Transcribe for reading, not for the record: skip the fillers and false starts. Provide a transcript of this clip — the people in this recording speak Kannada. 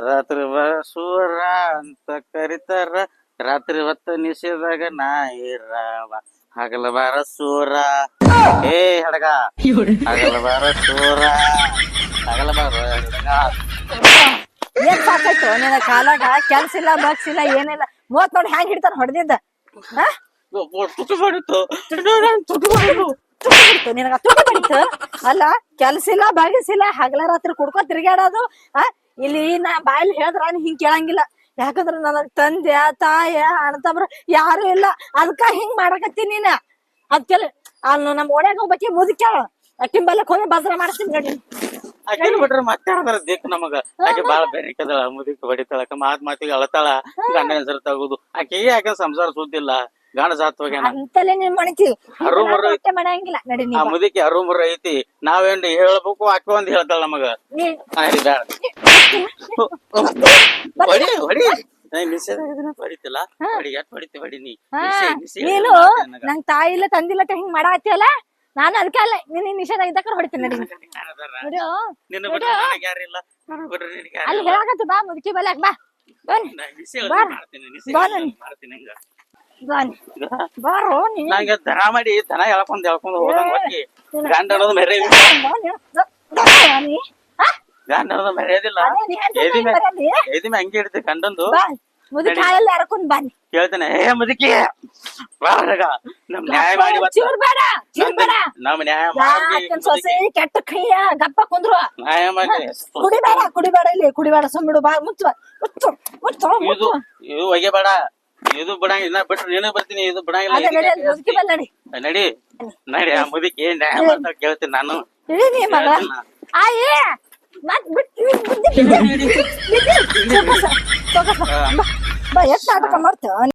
ರಾತ್ರಿ ಬಸೂರ ಅಂತ ಕರಿತಾರ, ರಾತ್ರಿ ಹೊತ್ತ ನಿಷೇಧಾಗ ನಾ ಇರವ. ಹಗಲ ಬಾರ ಸೂರ ಏ ಹಡಗ, ಹಗಲ ಬಾರ ಸೂರ, ಹಗಲ ಬಾರ ಹಡಗ. ಏನ್ ಸಾಕಾಯ್ತು ನಿನ್ನ ಕಾಲಾಗ ಕೆಲ್ಸ ಇಲ್ಲ ಬಗ್ಸ್ ಇಲ್ಲ ಏನಿಲ್ಲ. ಮೂವತ್ ನೋಡಿ ಹ್ಯಾಂಗ್ ಹಿಡ್ತಾರ ಹೊಡೆದಿದ್ದ. ತುಟಿ ಮಾಡಿತ್ತು, ನಿನಗ ತುಟಿ ಬಡಿತು. ಅಲ್ಲ ಕೆಲ್ಸ ಇಲ್ಲ ಬಗ್ಸಿಲ್ಲ, ಹಗಲ ರಾತ್ರಿ ಕುಡ್ಕೊ ತಿರ್ಗಾಡೋದು. ಇಲ್ಲಿ ನಾ ಬಾಯಲ್ಲಿ ಹೇಳಿದ್ರ ಹಿಂಗ್ ಕೇಳಂಗಿಲ್ಲ. ಯಾಕಂದ್ರ ನನಗ್ ತಂದೆ ತಾಯ ಅಣ್ತಂಬ್ರ ಯಾರು ಇಲ್ಲ. ಅದಕ್ಕ ಹಿಂಗ್ ಮಾಡಕತ್ತೀನಿ ನೀನ. ಅದ್ಕೆಲ್ಲ ಅಲ್ಲಿ ನಮ್ ಓಣ್ಯಾಗ ಒಬ್ಬಾಕಿ ಮುದುಕ್ಯಾಳ, ಟಿಂಬಲಕ್ ಹೋಗಿ ಬಜ್ರ ಮಾಡ್ತೀನಿ ನೋಡಿ. ಆಕಿನ ಬಿಟ್ರೆ ಮತ್ತೆ ಯಾರ್ದಾರ ದಿಕ್ ನಮಗ. ಆಕೆ ಬಾಳ ಬೆರಿಕದಳ, ಮುದಿಕ್ ಬಡಿತಾಳಕ, ಮಾತಿಗೆ ಅಳತಾಳ, ಗಂಡ ಹೆಸರು ತಗುದು. ಆಕೆ ಯಾಕೆ ಸಂಸಾರ ಸುದ್ದಿಲ್ಲ, ಗಂಡ ಸಾತ್ ಹೋಗ್ಯಾನ ಅಂತಲೇ ನೀನ್ ಮಾಡ್ತಿ. ಅರುಮರು ಮಾಡಂಗಿಲ್ಲ ನಡಿ. ಆ ಮುದಿಕೆ ಅರುಮರು ಐತಿ. ನಾವೇನ್ ಹೇಳ್ಬೇಕು, ಆಕೆ ಒಂದ್ ಹೇಳ್ತಾಳ ನಮಗ. ಹೊಡಿ ಹೊಡಿ ನಿಷೇಧ ಹೊಡಿತಿಲ್ಲ, ಹೊಡಿ ಎಟ್ ಹೊಡಿತಿ ಹೊಡಿ ನೀ. ನೀನು ನಂಗ್ ತಾಯಿ ಇಲ್ಲ ತಂದಿಲ್ಲ ಹಿಂಗ್ ಮಾಡಾತಿಯಲ್ಲ, ನಾನು ಅದಕ್ಕೆ ಅಲ್ಲ ನಿನ್ ನಿಷೇಧ ಇದ್ದಕ್ಕ ಹೊಡಿತೀನಿ ನಡಿ. ಅಲ್ಲಿ ಹೇಳಾಕತ್ತು ಬಾ ಮುದುಕಿ ಬಲ್ಯಾಕ ಬಾ. ಬಾರೋ ನಂಗೆ ದನ ಮಾಡಿ ದನ ಎಳ್ಕೊಂಡ್ ಹೋದಂಗ ಹೋಗಿ ಗಂಡ ಅನ್ನೋದು ಮೆರೆಯ ಗಂಡ ಅನ್ನೋದು ಮೆರೆಯೋದಿಲ್ಲ. ಎದಿಮೆ ಹಂಗೆ ಹಿಡಿತೆ ಗಂಡಂದು ಮುದುಕಿ ಹಾಳಲ್ಲಿ ಹರ್ಕೊಂಡ್ ಬನ್ನಿ ಕೇಳ್ತೇನೆ. ಏ ಮುದುಕಿ ನಮ್ ನ್ಯಾಯ ಮಾಡಿ ನಮ್ ನ್ಯಾಯ ಸೊಸೆ ಕೆಟ್ಟ ಕೈಯ ಗಪ್ಪ ಕುಂದ್ರು. ನ್ಯಾಯ ಮಾಡಿ ಕುಡಿಬೇಡ ಇಲ್ಲಿ ಕುಡಿಬೇಡ ಸುಮ್ಮಿಡು ಬಾ ಮುಚ್ಚ ಮುಚ್ಚು ಮುಚ್ಚು. ಇದು ಒಗೆಬೇಡ, ಇದು ಬಿಡಂಗ. ಇನ್ನ ಬಿಟ್ರೆ ನೀನು ಬರ್ತೀನಿ, ಇದು ಬಿಡಂಗಿಲ್ಲ. ಮುದುಕಿ ಬಲ್ ನಡಿ ನಡಿ ನಡಿ. ಆ ಮುದುಕಿ ನ್ಯಾಯ ಮಾಡ್ತಾ ಕೇಳ್ತೀನಿ ನಾನು. ಇಳಿ ಮಗ ಆಯೇ ಮತ್ ಬಿಟ್ಟು ಬಾ. ಎಷ್ಟ್ ನಾಟಕ ಮಾಡ್ತೇವ.